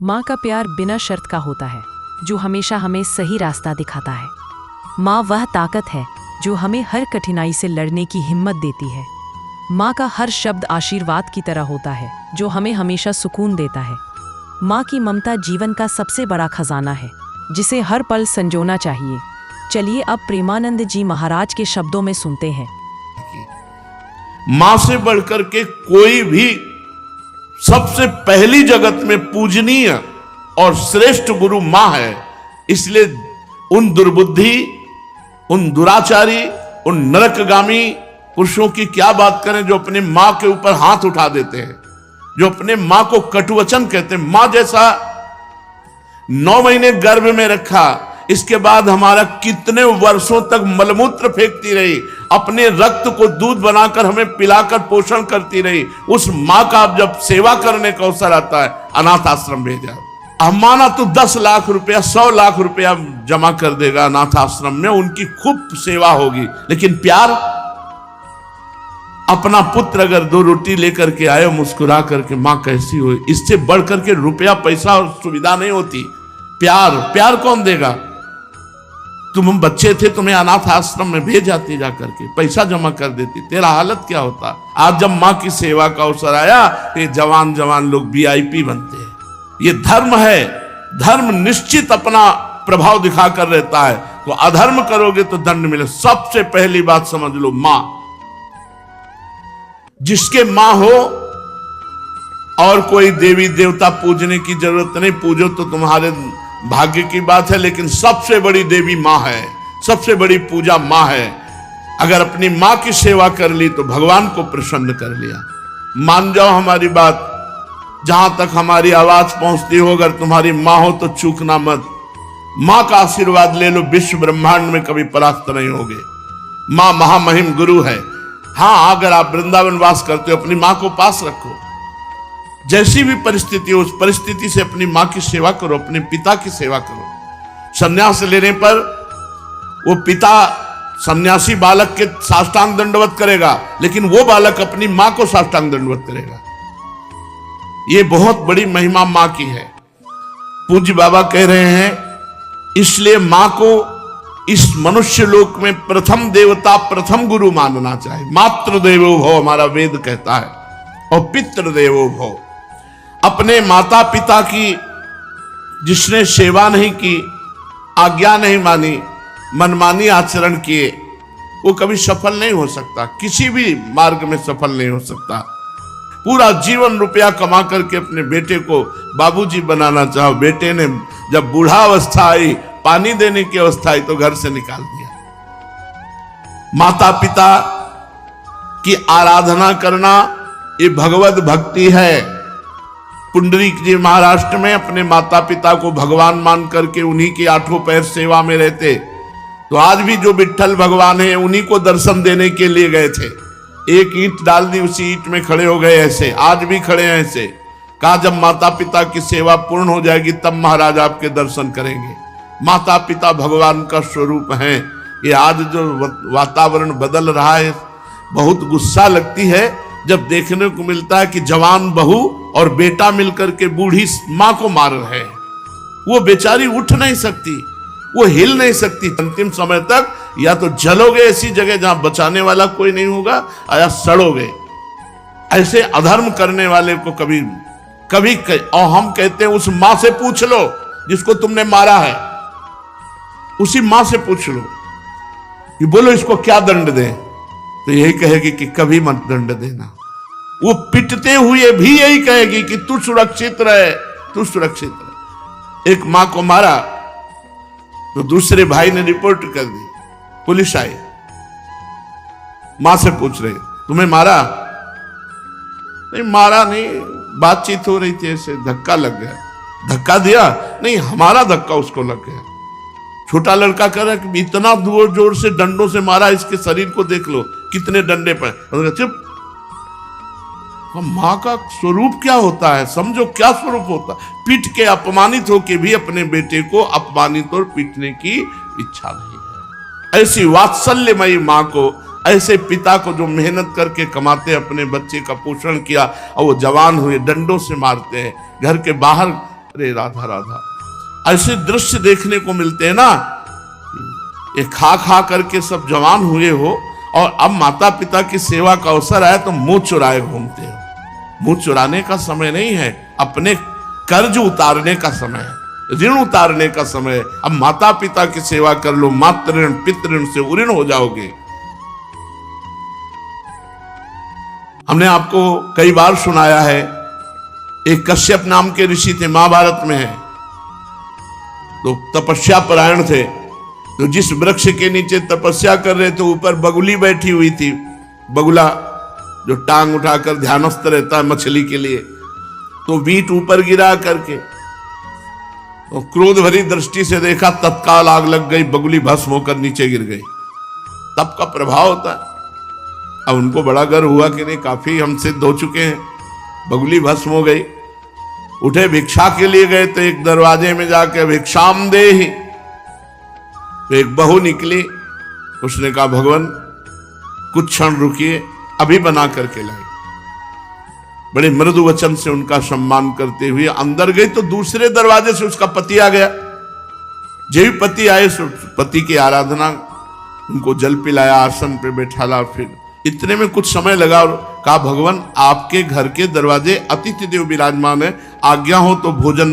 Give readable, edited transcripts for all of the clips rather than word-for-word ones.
माँ का प्यार बिना शर्त का होता है, जो हमेशा हमें सही रास्ता दिखाता है। माँ वह ताकत है जो हमें हर कठिनाई से लड़ने की हिम्मत देती है। माँ का हर शब्द आशीर्वाद की तरह होता है, जो हमें हमेशा सुकून देता है। माँ की ममता जीवन का सबसे बड़ा खजाना है, जिसे हर पल संजोना चाहिए। चलिए अब प्रेमानंद जी महाराज के शब्दों में सुनते हैं। मां से बढ़कर के कोई भी सबसे पहली जगत में पूजनीय और श्रेष्ठ गुरु मां है। इसलिए उन दुर्बुद्धि, उन दुराचारी, उन नरकगामी पुरुषों की क्या बात करें जो अपने मां के ऊपर हाथ उठा देते हैं, जो अपने मां को कटुवचन कहते हैं। मां जैसा 9 महीने गर्भ में रखा, इसके बाद हमारा कितने वर्षों तक मलमूत्र फेंकती रही, अपने रक्त को दूध बनाकर हमें पिलाकर पोषण करती रही। उस मां का अब जब सेवा करने का अवसर आता है, अनाथ आश्रम भेजा। माना तो 10 लाख रुपया, 100 लाख रुपया जमा कर देगा अनाथ आश्रम में, उनकी खूब सेवा होगी। लेकिन प्यार, अपना पुत्र अगर 2 रोटी लेकर के आए मुस्कुरा करके, मां कैसी हो, इससे बढ़ करके रुपया पैसा और सुविधा नहीं होती। प्यार कौन देगा? तुम बच्चे थे, तुम्हें अनाथ आश्रम में भेज जाती, जाकर के पैसा जमा कर देती, तेरा हालत क्या होता। आज जब मां की सेवा का अवसर आया, ये जवान लोग VIP बनते हैं। ये धर्म है, धर्म निश्चित अपना प्रभाव दिखाकर रहता है। तो अधर्म करोगे तो दंड मिले। सबसे पहली बात समझ लो, मां, जिसके मां हो और कोई देवी देवता पूजने की जरूरत नहीं, पूजो तो तुम्हारे भाग्य की बात है, लेकिन सबसे बड़ी देवी मां है, सबसे बड़ी पूजा मां है। अगर अपनी मां की सेवा कर ली तो भगवान को प्रसन्न कर लिया। मान जाओ हमारी बात, जहां तक हमारी आवाज पहुंचती हो, अगर तुम्हारी मां हो तो चूकना मत। मां का आशीर्वाद ले लो, विश्व ब्रह्मांड में कभी परास्त नहीं होगे। मां महामहिम गुरु है। हां, अगर आप वृंदावन वास करते हो, अपनी मां को पास रखो। जैसी भी परिस्थिति हो, उस परिस्थिति से अपनी मां की सेवा करो, अपने पिता की सेवा करो। संन्यास लेने पर वो पिता सन्यासी बालक के साष्टांग दंडवत करेगा, लेकिन वो बालक अपनी मां को साष्टांग दंडवत करेगा। ये बहुत बड़ी महिमा मां की है। पूज्य बाबा कह रहे हैं, इसलिए मां को इस मनुष्य लोक में प्रथम देवता, प्रथम गुरु मानना चाहिए। मातृ देवो भव हमारा वेद कहता है, और पितृ देवो भव। अपने माता पिता की जिसने सेवा नहीं की, आज्ञा नहीं मानी, मनमानी आचरण किए, वो कभी सफल नहीं हो सकता, किसी भी मार्ग में सफल नहीं हो सकता। पूरा जीवन रुपया कमा करके अपने बेटे को बाबूजी बनाना चाहो, बेटे ने जब बूढ़ा अवस्था आई, पानी देने की अवस्था आई, तो घर से निकाल दिया। माता पिता की आराधना करना ये भगवत भक्ति है। पुंडरीक जी महाराष्ट्र में अपने माता पिता को भगवान मान करके उन्हीं की 8 पैर सेवा में रहते। तो आज भी जो विट्ठल भगवान है, उन्हीं को दर्शन देने के लिए गए थे। एक ईंट डाल दी, उसी ईंट में खड़े हो गए। ऐसे आज भी खड़े हैं। ऐसे कहा, जब माता पिता की सेवा पूर्ण हो जाएगी तब महाराज आपके दर्शन करेंगे। माता पिता भगवान का स्वरूप है। ये आज जो वातावरण बदल रहा है, बहुत गुस्सा लगती है जब देखने को मिलता है कि जवान बहू और बेटा मिलकर के बूढ़ी मां को मार रहे हैं। वो बेचारी उठ नहीं सकती, वो हिल नहीं सकती। अंतिम समय तक या तो जलोगे ऐसी जगह जहां बचाने वाला कोई नहीं होगा, या सड़ोगे। ऐसे अधर्म करने वाले को कभी और हम कहते हैं, उस मां से पूछ लो जिसको तुमने मारा है, उसी मां से पूछ लो कि बोलो इसको क्या दंड दें, तो यही कहेगी कि कभी मत दंड देना। वो पिटते हुए भी यही कहेगी कि तू सुरक्षित रहे, तू सुरक्षित रहे। एक मां को मारा तो दूसरे भाई ने रिपोर्ट कर दी, पुलिस आई, मां से पूछ रहे, तुम्हें मारा? नहीं, मारा नहीं, बातचीत हो रही थी, ऐसे धक्का लग गया। धक्का दिया? नहीं, हमारा धक्का उसको लग गया। छोटा लड़का कह रहा है कि इतना जोर से डंडों से मारा, इसके शरीर को देख लो कितने डंडे पर। चुप। मां का स्वरूप क्या होता है, समझो क्या स्वरूप होता है। पीट के अपमानित होके भी अपने बेटे को अपमानित और पीटने की इच्छा नहीं है। ऐसी वात्सल्यमयी मां को, ऐसे पिता को जो मेहनत करके कमाते अपने बच्चे का पोषण किया और वो जवान हुए, डंडों से मारते हैं, घर के बाहर अरे राधा राधा, ऐसे दृश्य देखने को मिलते हैं ना, ये खा खा करके सब जवान हुए हो और अब माता पिता की सेवा का अवसर आया तो मुंह चुराए घूमते हो। मुंह चुराने का समय नहीं है, अपने कर्ज उतारने का समय है, ऋण उतारने का समय है। अब माता पिता की सेवा कर लो, मातृ ऋण पितृ ऋण से उऋण हो जाओगे। हमने आपको कई बार सुनाया है, एक कश्यप नाम के ऋषि थे, महाभारत में है, तो तपस्या परायण थे। तो जिस वृक्ष के नीचे तपस्या कर रहे थे ऊपर बगुली बैठी हुई थी, बगुला जो टांग उठाकर ध्यानस्थ रहता है मछली के लिए, तो बीट ऊपर गिरा करके तो क्रोध भरी दृष्टि से देखा, तत्काल आग लग गई, बगुली भस्म होकर नीचे गिर गई। तप का प्रभाव होता है। अब उनको बड़ा गर्व हुआ कि नहीं, काफी हम सिद्ध हो चुके हैं, बगुली भस्म हो गई। उठे भिक्षा के लिए गए तो एक दरवाजे में जाके भिक्षाम देहि, तो एक बहू निकली, उसने कहा भगवान कुछ क्षण रुकिए, अभी बना करके लाई। बड़े मृदु वचन से उनका सम्मान करते हुए अंदर गई तो दूसरे दरवाजे से उसका पति आ गया। जब भी पति आए पति की आराधना, उनको जल पिलाया, आसन पे बैठाला, फिर इतने में कुछ समय लगा और कहा भगवान आपके घर के दरवाजे अतिथि देव विराजमान है, आज्ञा हो तो भोजन।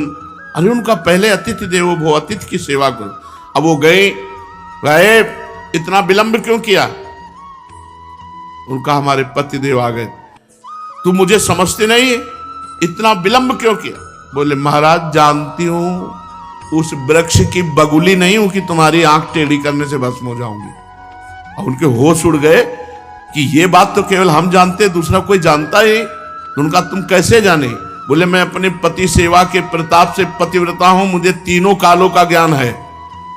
अरे उनका पहले अतिथि देवो भव, अतिथि की सेवा करो। अब वो गए, इतना विलंब क्यों किया? उनका हमारे पति देव आ गए, तुम मुझे समझते नहीं है, इतना विलंब क्यों किया? बोले महाराज जानती हूं उस वृक्ष की बगुली नहीं हूं कि तुम्हारी आंख टेढ़ी करने से भस्म हो जाऊंगी। और उनके होश उड़ गए कि ये बात तो केवल हम जानते, दूसरा कोई जानता ही। उनका तुम कैसे जाने? बोले मैं अपने पति सेवा के प्रताप से पतिव्रता हूं, मुझे तीनों कालों का ज्ञान है,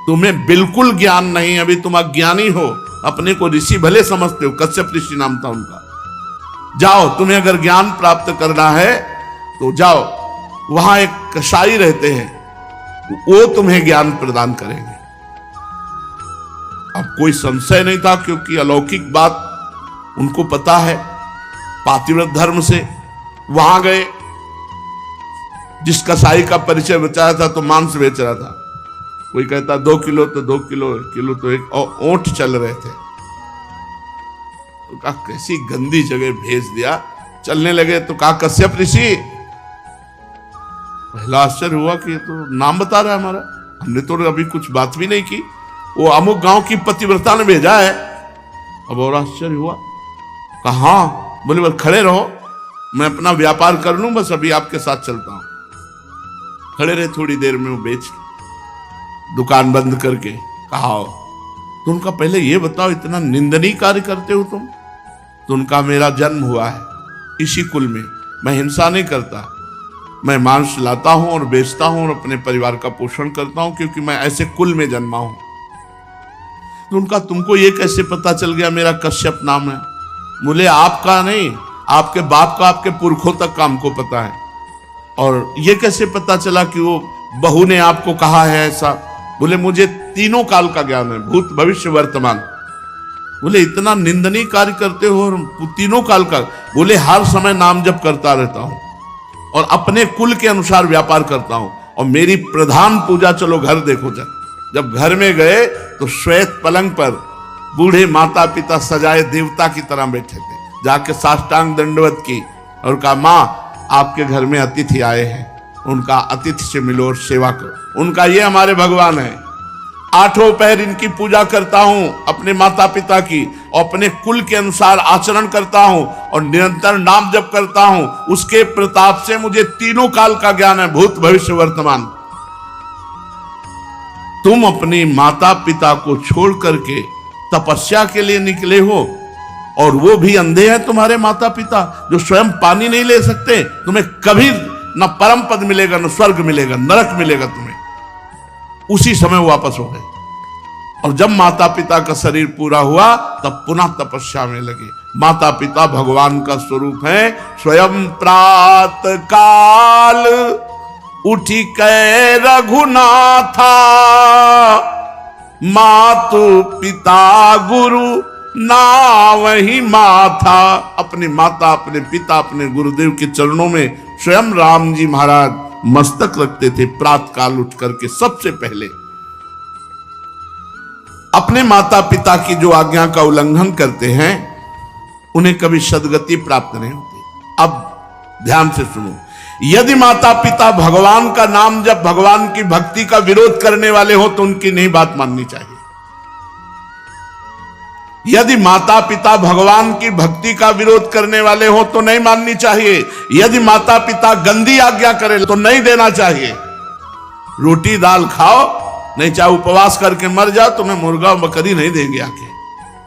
तुम्हें बिल्कुल ज्ञान नहीं, अभी तुम अज्ञानी हो, अपने को ऋषि भले समझते हो। कश्यप ऋषि नाम था उनका। जाओ, तुम्हें अगर ज्ञान प्राप्त करना है तो जाओ, वहां एक कसाई रहते हैं, वो तुम्हें ज्ञान प्रदान करेंगे। अब कोई संशय नहीं था क्योंकि अलौकिक बात उनको पता है, पातिव्रत धर्म से। वहां गए, जिस कसाई का परिचय बचाया था तो मांस बेच रहा था, कोई कहता 2 किलो तो 2 किलो, किलो तो एक, और ओंठ चल रहे थे। तो कहा कैसी गंदी जगह भेज दिया। चलने लगे तो कहा कश्यप ऋषि, पहला आश्चर्य हुआ कि ये तो नाम बता रहा है हमारा, हमने तो अभी कुछ बात भी नहीं की, वो अमुक गांव की पतिव्रता ने भेजा है। अब और आश्चर्य हुआ, कहा हाँ। बोले बस खड़े रहो, मैं अपना व्यापार कर लूं, बस अभी आपके साथ चलता हूं। खड़े रहे, थोड़ी देर में वो बेच दुकान बंद करके कहा तो उनका पहले ये बताओ इतना निंदनीय कार्य करते हो तुम? तो उनका मेरा जन्म हुआ है इसी कुल में, मैं हिंसा नहीं करता, मैं मांस लाता हूं और बेचता हूं और अपने परिवार का पोषण करता हूं क्योंकि मैं ऐसे कुल में जन्मा हूं। तो उनका तुमको ये कैसे पता चल गया मेरा कश्यप नाम है? बोले आपका नहीं, आपके बाप का, आपके पुरखों तक का हमको पता है। और ये कैसे पता चला कि वो बहू ने आपको कहा है ऐसा? बोले मुझे तीनों काल का ज्ञान है, भूत भविष्य वर्तमान। बोले इतना निंदनीय कार्य करते हो और तीनों काल का? बोले हर समय नाम जप करता रहता हूं और अपने कुल के अनुसार व्यापार करता हूं, और मेरी प्रधान पूजा, चलो घर देखो। जब घर में गए तो श्वेत पलंग पर बूढ़े माता पिता सजाए देवता की तरह बैठे थे, जाके साष्टांग दंडवत की और कहा मां आपके घर में अतिथि आए हैं, उनका अतिथि से मिलो और सेवा करो। उनका ये हमारे भगवान है, 8 पहर इनकी पूजा करता हूं, अपने माता पिता की, और अपने कुल के अनुसार आचरण करता हूं और निरंतर नाम जप करता हूं। उसके प्रताप से मुझे तीनों काल का ज्ञान है, भूत भविष्य वर्तमान। तुम अपने माता पिता को छोड़ करके तपस्या के लिए निकले हो, और वो भी अंधे हैं तुम्हारे माता पिता, जो स्वयं पानी नहीं ले सकते। तुम्हें कभी न परम पद मिलेगा, न स्वर्ग मिलेगा, नरक मिलेगा तुम्हें। उसी समय वापस हो गए, और जब माता पिता का शरीर पूरा हुआ तब पुनः तपस्या में लगे। माता पिता भगवान का स्वरूप है। स्वयं प्रात काल उठी कै रघुनाथा, मातु पिता गुरु ना वही माथा। अपने माता, अपने पिता, अपने गुरुदेव के चरणों में स्वयं राम जी महाराज मस्तक रखते थे प्रातः काल उठ करके। सबसे पहले अपने माता पिता की जो आज्ञा का उल्लंघन करते हैं उन्हें कभी सद्गति प्राप्त नहीं होती। अब ध्यान से सुनो, यदि माता पिता भगवान का नाम जब भगवान की भक्ति का विरोध करने वाले हो तो उनकी नहीं बात माननी चाहिए। यदि माता पिता भगवान की भक्ति का विरोध करने वाले हो तो नहीं माननी चाहिए। यदि माता पिता गंदी आज्ञा करे तो नहीं देना चाहिए। रोटी दाल खाओ, नहीं चाहे उपवास करके मर जाओ, तुम्हें मुर्गा और बकरी नहीं देंगे आके,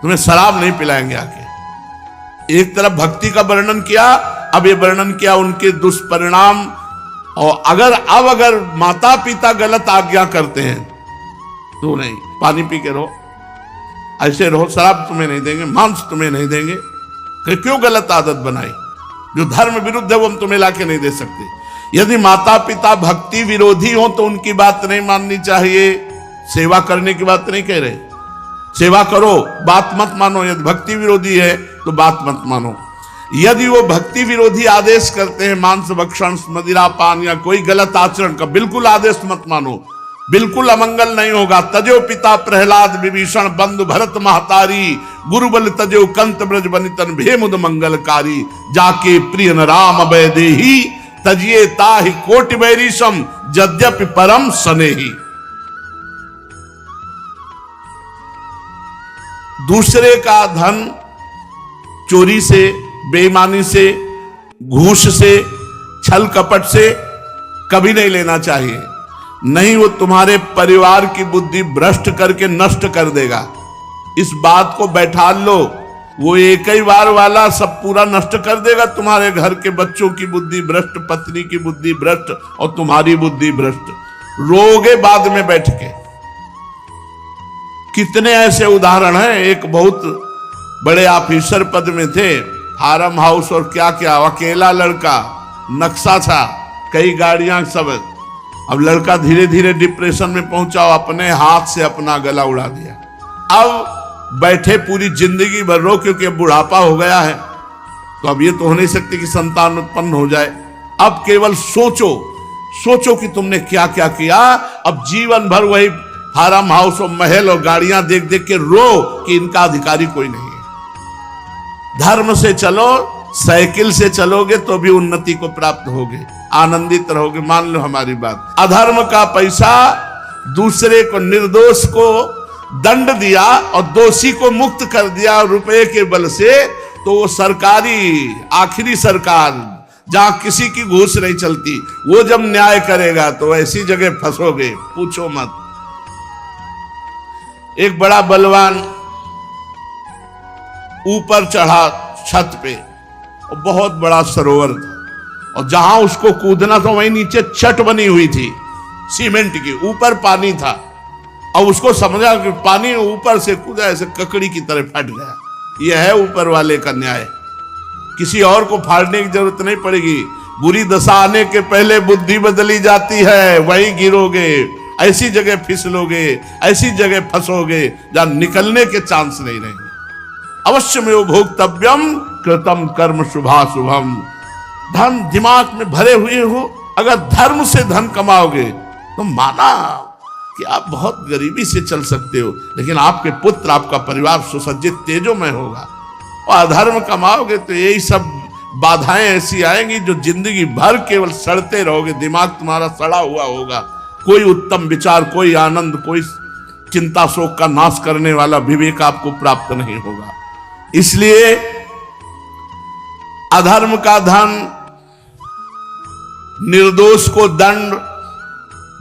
तुम्हें शराब नहीं पिलाएंगे आके। एक तरफ भक्ति का वर्णन किया, अब ये वर्णन किया उनके दुष्परिणाम। और अगर माता पिता गलत आज्ञा करते हैं तो नहीं, पानी पी के रहो, ऐसे रहो, शराब तुम्हें नहीं देंगे, मांस तुम्हें नहीं देंगे। क्यों गलत आदत बनाई? जो धर्म विरुद्ध है वो हम तुम्हें लाके नहीं दे सकते। यदि माता पिता भक्ति विरोधी हो तो उनकी बात नहीं माननी चाहिए। सेवा करने की बात नहीं कह रहे, सेवा करो, बात मत मानो। यदि भक्ति विरोधी है तो बात मत मानो। यदि वो भक्ति विरोधी आदेश करते हैं, मांस भक्षण, मदिरा पान या कोई गलत आचरण का, बिल्कुल आदेश मत मानो, बिल्कुल अमंगल नहीं होगा। तजो पिता प्रहलाद विभीषण बंधु भरत महतारी, गुरुबल तजो कंत ब्रज बनितन भेमुद मंगलकारी, जाके प्रिय न राम अभय देही, तजिए ताहि कोटि बैरीशम यद्यपि परम सनेही। दूसरे का धन चोरी से, बेईमानी से, घूस से, छल कपट से कभी नहीं लेना चाहिए। नहीं, वो तुम्हारे परिवार की बुद्धि भ्रष्ट करके नष्ट कर देगा। इस बात को बैठा लो, वो एक ही बार वाला सब पूरा नष्ट कर देगा। तुम्हारे घर के बच्चों की बुद्धि भ्रष्ट, पत्नी की बुद्धि भ्रष्ट और तुम्हारी बुद्धि भ्रष्ट, रोगे बाद में बैठ के। कितने ऐसे उदाहरण हैं। एक बहुत बड़े ऑफिसर पद में थे, फार्म हाउस और क्या क्या, अकेला लड़का, नक्शा था, कई गाड़ियां सब। अब लड़का धीरे धीरे डिप्रेशन में पहुंचा, अपने हाथ से अपना गला उड़ा दिया। अब बैठे पूरी जिंदगी भर रो, क्योंकि अब बुढ़ापा हो गया है, तो अब ये तो हो नहीं सकती कि संतान उत्पन्न हो जाए। अब केवल सोचो कि तुमने क्या क्या किया। अब जीवन भर वही फार्म हाउस और महल और गाड़ियां देख देख के रो कि इनका अधिकारी कोई नहीं है। धर्म से चलो, साइकिल से चलोगे तो भी उन्नति को प्राप्त होगे, आनंदित रहोगे। मान लो हमारी बात। अधर्म का पैसा, दूसरे को, निर्दोष को दंड दिया और दोषी को मुक्त कर दिया रुपए के बल से, तो वो सरकारी, आखिरी सरकार जहां किसी की घूस नहीं चलती, वो जब न्याय करेगा तो ऐसी जगह फंसोगे, पूछो मत। एक बड़ा बलवान ऊपर चढ़ा छत पे, और बहुत बड़ा सरोवर था, और जहां उसको कूदना था वहीं नीचे छत बनी हुई थी सीमेंट की, ऊपर पानी था। और उसको समझा कि पानी ऊपर से कूदा, ऐसे ककड़ी की तरह फट गया। यह है ऊपर वाले का न्याय, किसी और को फाड़ने की जरूरत नहीं पड़ेगी। बुरी दशा आने के पहले बुद्धि बदली जाती है, वहीं गिरोगे, ऐसी जगह फिसलोगे, ऐसी जगह फंसोगे जहां निकलने के चांस नहीं रहेंगे। अवश्य में भोक्तव्यम कृतम कर्म शुभाशुभम। धन दिमाग में भरे हुए हो, अगर धर्म से धन कमाओगे तो माना कि आप बहुत गरीबी से चल सकते हो, लेकिन आपके पुत्र, आपका परिवार सुसज्जित तेजोमय होगा। और अधर्म कमाओगे तो यही सब बाधाएं ऐसी आएंगी जो जिंदगी भर केवल सड़ते रहोगे, दिमाग तुम्हारा सड़ा हुआ होगा। कोई उत्तम विचार, कोई आनंद, कोई चिंता शोक का नाश करने वाला विवेक आपको प्राप्त नहीं होगा। इसलिए अधर्म का धन, निर्दोष को दंड,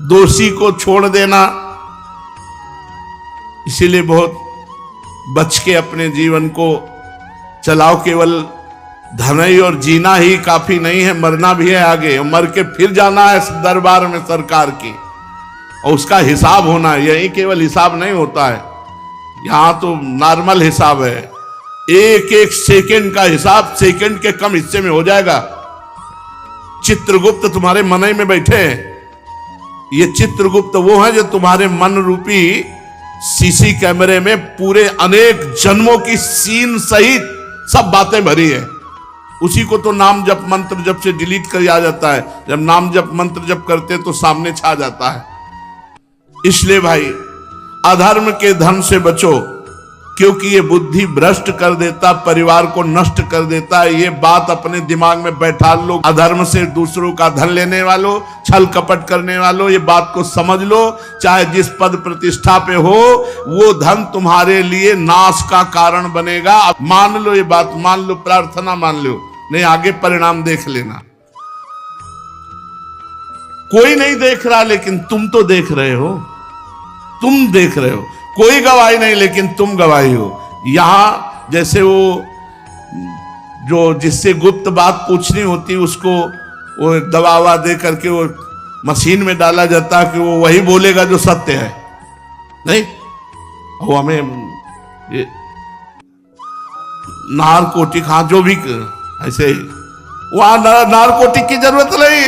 दोषी को छोड़ देना, इसीलिए बहुत बच के अपने जीवन को चलाओ। केवल धन ही और जीना ही काफी नहीं है, मरना भी है आगे, और मर के फिर जाना है दरबार में सरकार की, और उसका हिसाब होना है। यही केवल हिसाब नहीं होता है, यहां तो नॉर्मल हिसाब है। एक एक सेकंड का हिसाब सेकंड के कम हिस्से में हो जाएगा। चित्रगुप्त तुम्हारे मन में बैठे हैं। ये चित्रगुप्त वो है जो तुम्हारे मन रूपी सीसी कैमरे में पूरे अनेक जन्मों की सीन सहित सब बातें भरी है। उसी को तो नाम जप मंत्र जप से डिलीट कर आ जाता है। जब नाम जप मंत्र जप करते तो सामने छा जाता है। इसलिए भाई अधर्म के धन से बचो, क्योंकि ये बुद्धि भ्रष्ट कर देता, परिवार को नष्ट कर देता है। ये बात अपने दिमाग में बैठा लो। अधर्म से दूसरों का धन लेने वालों, छल कपट करने वालों, ये बात को समझ लो। चाहे जिस पद प्रतिष्ठा पे हो, वो धन तुम्हारे लिए नाश का कारण बनेगा। अब मान लो, ये बात मान लो, प्रार्थना मान लो, नहीं आगे परिणाम देख लेना। कोई नहीं देख रहा, लेकिन तुम तो देख रहे हो। तुम देख रहे हो, कोई गवाही नहीं, लेकिन तुम गवाही हो। यहां जैसे वो जो जिससे गुप्त बात पूछनी होती, उसको वो दबावा दे करके वो मशीन में डाला जाता कि वो वही बोलेगा जो सत्य है। नहीं, वो हमें ये नारकोटिक, हाँ जो भी ऐसे, वहां नारकोटिक की जरूरत नहीं,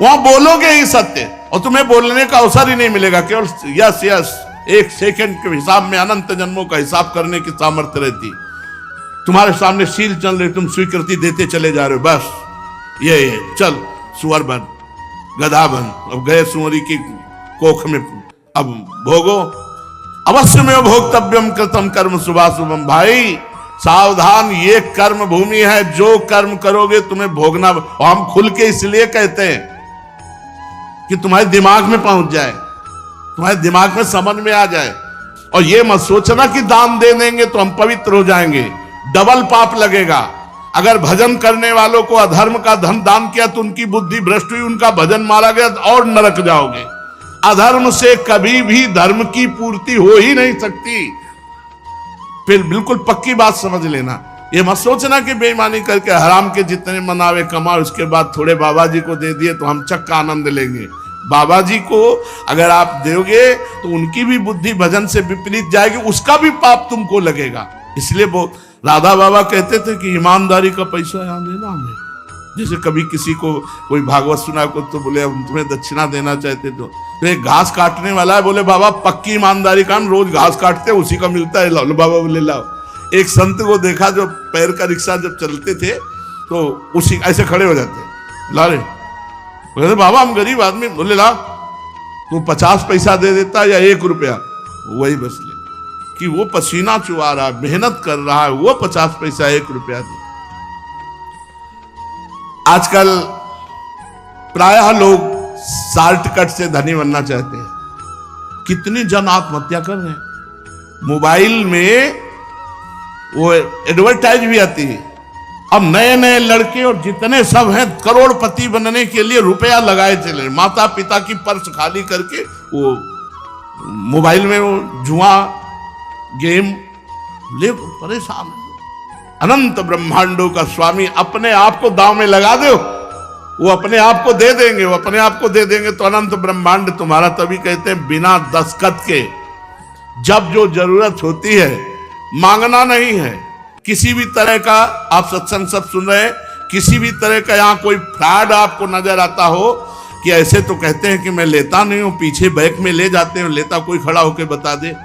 वहां बोलोगे ही सत्य और तुम्हें बोलने का अवसर ही नहीं मिलेगा। केवल यस यस, एक सेकंड के हिसाब में अनंत जन्मों का हिसाब करने की सामर्थ्य रहती। तुम्हारे सामने सील चल रही, तुम स्वीकृति देते चले जा रहे हो। बस ये चल सुअर बन, गधा बन, अब गए सुअरी की कोख में, अब भोगो। अवश्य में भोक्तव्यम कृतम कर्म शुभाशुभम। भाई सावधान, ये कर्म भूमि है। जो कर्म करोगे तुम्हें भोगना। हम खुल के इसलिए कहते हैं कि तुम्हारे दिमाग में पहुंच जाए, तुम्हारे दिमाग में समझ में आ जाए। और ये मत सोचना कि दान दे देंगे तो हम पवित्र हो जाएंगे, डबल पाप लगेगा। अगर भजन करने वालों को अधर्म का धन दान किया तो उनकी बुद्धि भ्रष्ट हुई, उनका भजन मारा गया और नरक जाओगे। अधर्म से कभी भी धर्म की पूर्ति हो ही नहीं सकती। फिर बिल्कुल पक्की बात समझ लेना। ये मत सोचना कि बेईमानी करके हराम के जितने मनावे कमा, उसके बाद थोड़े बाबा जी को दे दिए तो हम चक का आनंद लेंगे। बाबा जी को अगर आप दोगे तो उनकी भी बुद्धि भजन से विपरीत जाएगी, उसका भी पाप तुमको लगेगा। इसलिए वो राधा बाबा कहते थे कि ईमानदारी का पैसा यहाँ देना हमें। जैसे कभी किसी को कोई भागवत सुना को तो बोले हम तुम्हें दक्षिणा देना चाहते, तो एक घास काटने वाला है, बोले बाबा पक्की ईमानदारी का, हम रोज घास काटते हैं, उसी का मिलता है, लाओ। बाबा बोले लाओ। एक संत को देखा जो पैर का रिक्शा जब चलते थे तो उसी ऐसे खड़े हो जाते, ला रे। बोले बाबा हम गरीब आदमी। बोले ला, तू 50 पैसा दे देता या 1 रुपया, वही बस ले। कि वो पसीना चुआ रहा है, मेहनत कर रहा है, वो 50 पैसा 1 रुपया दे। आजकल प्रायः लोग शॉर्टकट से धनी बनना चाहते हैं। कितनी जन आत्महत्या कर रहे हैं। मोबाइल में वो एडवर्टाइज भी आती है। अब नए नए लड़के और जितने सब हैं करोड़पति बनने के लिए रुपया लगाए चले। माता पिता की पर्स खाली करके वो मोबाइल में वो जुआ गेम ले परेशान है। अनंत ब्रह्मांडों का स्वामी अपने आप को दांव में लगा दो, वो अपने आप को दे देंगे, वो अपने आप को दे देंगे। तो अनंत ब्रह्मांड तुम्हारा, तभी कहते हैं बिना दस्तखत के जब जो जरूरत होती है, मांगना नहीं है। किसी भी तरह का आप सत्संग सब सुन रहे हैं, किसी भी तरह का यहाँ कोई फ्रॉड आपको नजर आता हो कि ऐसे तो कहते हैं कि मैं लेता नहीं हूं, पीछे बैग में ले जाते हैं, लेता कोई खड़ा होकर बता दे,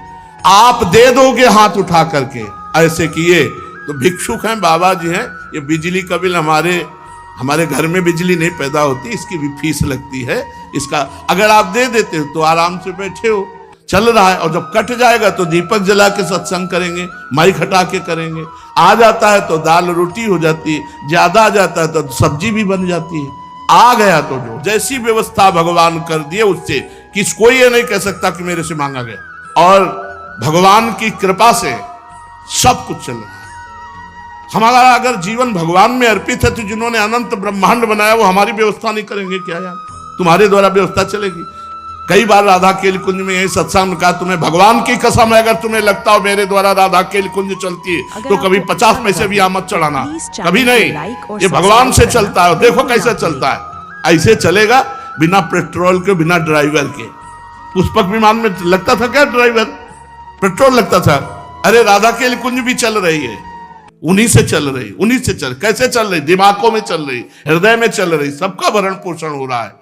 आप दे दोगे हाथ उठा करके। ऐसे किए तो भिक्षुक हैं, बाबा जी हैं। ये बिजली का बिल हमारे घर में बिजली नहीं पैदा होती, इसकी भी फीस लगती है। इसका अगर आप दे देते हो तो आराम से बैठे हो, चल रहा है। और जब कट जाएगा तो दीपक जला के सत्संग करेंगे, माइक हटा के करेंगे। आ जाता है तो दाल रोटी हो जाती है, ज्यादा आ जाता है तो सब्जी भी बन जाती है। आ गया तो जो जैसी व्यवस्था भगवान कर दिए उससे कोई ये नहीं कह सकता कि मेरे से मांगा गया। और भगवान की कृपा से सब कुछ चल रहा है। हमारा अगर जीवन भगवान में अर्पित है तो जिन्होंने अनंत ब्रह्मांड बनाया वो हमारी व्यवस्था नहीं करेंगे क्या यार? तुम्हारे द्वारा व्यवस्था चलेगी। कई बार राधा केल कुंज में यही सत्संग में कहा, तुम्हें भगवान की कसम है अगर तुम्हें लगता हो मेरे द्वारा राधा केल कुंज चलती है तो कभी 50 पैसे भी यहाँ मत चढ़ाना, कभी नहीं। ये भगवान से चलता है, देखो कैसे चलता है। ऐसे चलेगा बिना पेट्रोल के, बिना ड्राइवर के। पुष्पक विमान में लगता था क्या ड्राइवर? पेट्रोल लगता था। अरे राधा केल कुंज भी चल रही है, उन्हीं से चल रही, उन्हीं से चल। कैसे चल रही? दिमागों में चल रही, हृदय में चल रही, सबका भरण पोषण हो रहा है।